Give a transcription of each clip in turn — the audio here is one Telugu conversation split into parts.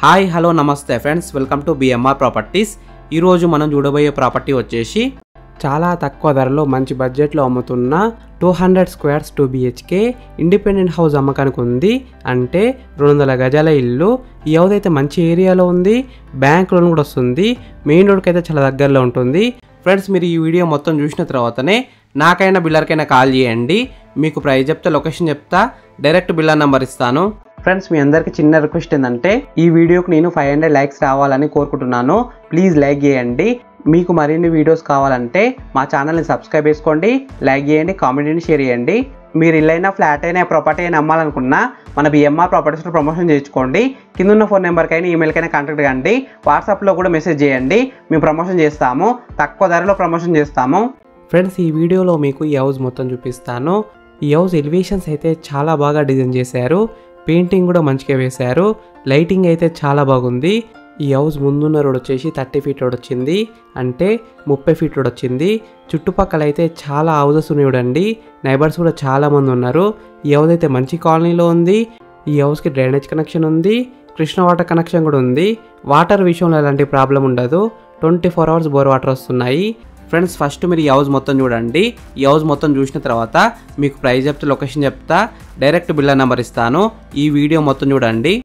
హాయ్ హలో నమస్తే friends, welcome to BMR properties. ఈరోజు మనం చూడబోయే ప్రాపర్టీ వచ్చేసి చాలా తక్కువ ధరలో మంచి బడ్జెట్లో అమ్ముతున్న 200 స్క్వేర్స్ 2 BHK ఇండిపెండెంట్ హౌస్ అమ్మకానికి ఉంది. అంటే 200 గజాల ఇల్లు. ఈ హౌస్ అయితే మంచి ఏరియాలో ఉంది, బ్యాంక్ లోన్ కూడా వస్తుంది, మెయిన్ రోడ్కి అయితే చాలా దగ్గరలో ఉంటుంది. ఫ్రెండ్స్, మీరు ఈ వీడియో మొత్తం చూసిన తర్వాతనే నాకైనా బిల్లర్కైనా కాల్ చేయండి. మీకు ప్రైస్ చెప్తా, లొకేషన్ చెప్తా, డైరెక్ట్ బిల్లర్ నెంబర్ ఇస్తాను. ఫ్రెండ్స్, మీ అందరికి చిన్న రిక్వెస్ట్ ఏంటంటే ఈ వీడియోకి నేను 500 లైక్స్ రావాలని కోరుకుంటున్నాను. ప్లీజ్ లైక్ చేయండి. మీకు మరిన్ని వీడియోస్ కావాలంటే మా ఛానల్ని సబ్స్క్రైబ్ చేసుకోండి, లైక్ చేయండి, కామెంట్ని షేర్ చేయండి. మీరు ఇల్లైనా ఫ్లాట్ అయినా ప్రాపర్టీ అయినా అమ్మాలనుకున్నా మన బిఎంఆర్ ప్రాపర్టీస్లో ప్రమోషన్ చేయించుకోండి. కింద ఉన్న ఫోన్ నెంబర్కైనా ఈమెయిల్కైనా కాంటాక్ట్ కండి, వాట్సాప్లో కూడా మెసేజ్ చేయండి. మేము ప్రమోషన్ చేస్తాము, తక్కువ ధరలో ప్రమోషన్ చేస్తాము. ఫ్రెండ్స్, ఈ వీడియోలో మీకు ఈ హౌస్ మొత్తం చూపిస్తాను. ఈ హౌస్ ఎలివేషన్స్ అయితే చాలా బాగా డిజైన్ చేశారు, పెయింటింగ్ కూడా మంచిగా వేశారు, లైటింగ్ అయితే చాలా బాగుంది. ఈ హౌస్ ముందున్న రోడ్ వచ్చేసి 30 ఫీట్ రోడ్ వచ్చింది, అంటే 30 ఫీట్ రోడ్ వచ్చింది. చుట్టుపక్కల అయితే చాలా హౌసెస్ ఉన్నాయి చూడండి, నైబర్స్ కూడా చాలా మంది ఉన్నారు. ఈ హౌస్ అయితే మంచి కాలనీలో ఉంది. ఈ హౌస్కి డ్రైనేజ్ కనెక్షన్ ఉంది, కృష్ణ వాటర్ కనెక్షన్ కూడా ఉంది. వాటర్ విషయంలో ఎలాంటి ప్రాబ్లం ఉండదు, 24 అవర్స్ బోర్ వాటర్ వస్తున్నాయి. ఫ్రెండ్స్, ఫస్ట్ మీరు ఈ హౌస్ మొత్తం చూడండి. ఈ హౌస్ మొత్తం చూసిన తర్వాత మీకు ప్రైస్ చెప్తా, లొకేషన్ చెప్తా, డైరెక్ట్ బిల్లర్ నెంబర్ ఇస్తాను. ఈ వీడియో మొత్తం చూడండి.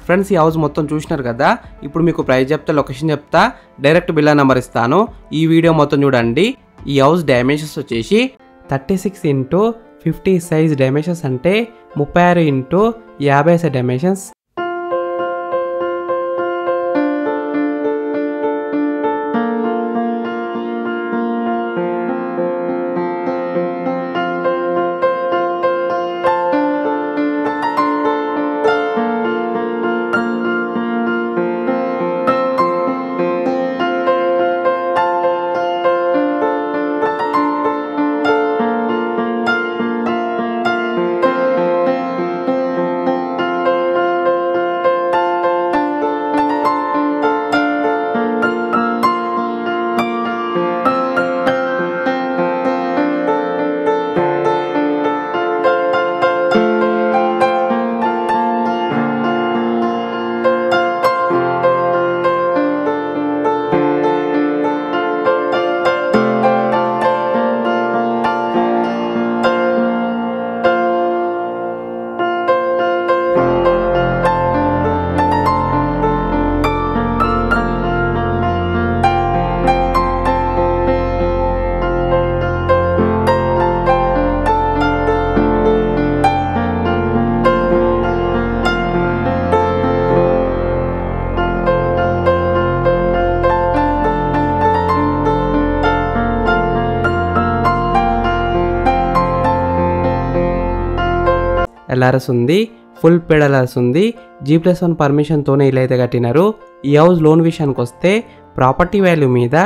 ఫ్రెండ్స్, ఈ హౌస్ మొత్తం చూసినారు కదా. ఇప్పుడు మీకు ప్రైస్ చెప్తా, లొకేషన్ చెప్తా, డైరెక్ట్ బిల్లర్ నెంబర్ ఇస్తాను. ఈ వీడియో మొత్తం చూడండి. ఈ హౌస్ డైమెన్షన్స్ వచ్చేసి 36x50 సైజ్ డైమెన్షన్స్, అంటే 36x50 డైమెన్షన్స్. ఎల్ఆర్ఎస్ ఉంది, ఫుల్ పేడ్ ఎల్ఆర్ఎస్ ఉంది. G+1 పర్మిషన్తోనే ఇల్లు అయితే కట్టినారు. ఈ హౌస్ లోన్ విషయానికి వస్తే ప్రాపర్టీ వాల్యూ మీద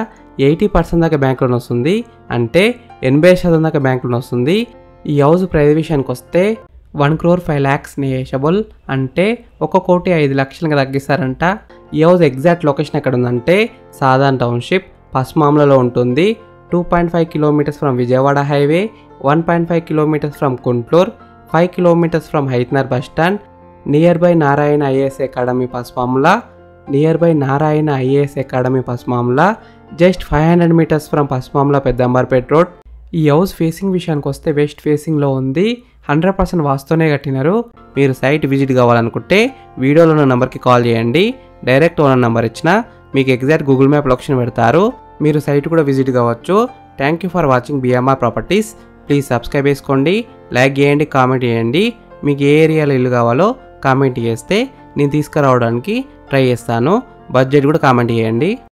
80% దాకా బ్యాంక్ లోన్ వస్తుంది, అంటే 80% దాకా బ్యాంక్ లోన్ వస్తుంది. ఈ హౌస్ ప్రైస్ విషయానికి వస్తే 1,05,00,000 నెగోషియబుల్, అంటే 1,05,00,000 తగ్గిస్తారంట. ఈ హౌస్ ఎగ్జాక్ట్ లొకేషన్ ఎక్కడ ఉందంటే సాధారణ టౌన్షిప్ పస్మామ్లలో ఉంటుంది. 2.5 kilometres from Vijayawada highway, 1.5 kilometres from Kuntloor, 5 kilometres from Hayathnagar bus stand, near by Narayana IAS academy Pasmamla, just 500 metres from Pasmamla Peddamberpet road. ఈ హౌస్ ఫేసింగ్ విషయానికి వస్తే వెస్ట్ ఫేసింగ్లో ఉంది. 100% వాస్తోనే కట్టినారు. మీరు సైట్ విజిట్ కావాలనుకుంటే వీడియోలో ఉన్న నెంబర్కి కాల్ చేయండి. డైరెక్ట్ ఓనర్ నెంబర్ ఇచ్చిన మీకు ఎగ్జాక్ట్ గూగుల్ మ్యాప్ లొకేషన్ పెడతారు. మీరు సైట్ కూడా విజిట్ కావచ్చు. Thank you for watching BMR properties. Please subscribe చేసుకోండి, లైక్ చేయండి, కామెంట్ చేయండి. మీకు ఏ ఏరియాలో ఇల్లు కావాలో కామెంట్ చేస్తే నేను తీసుకురావడానికి ట్రై చేస్తాను. బడ్జెట్ కూడా కామెంట్ చేయండి.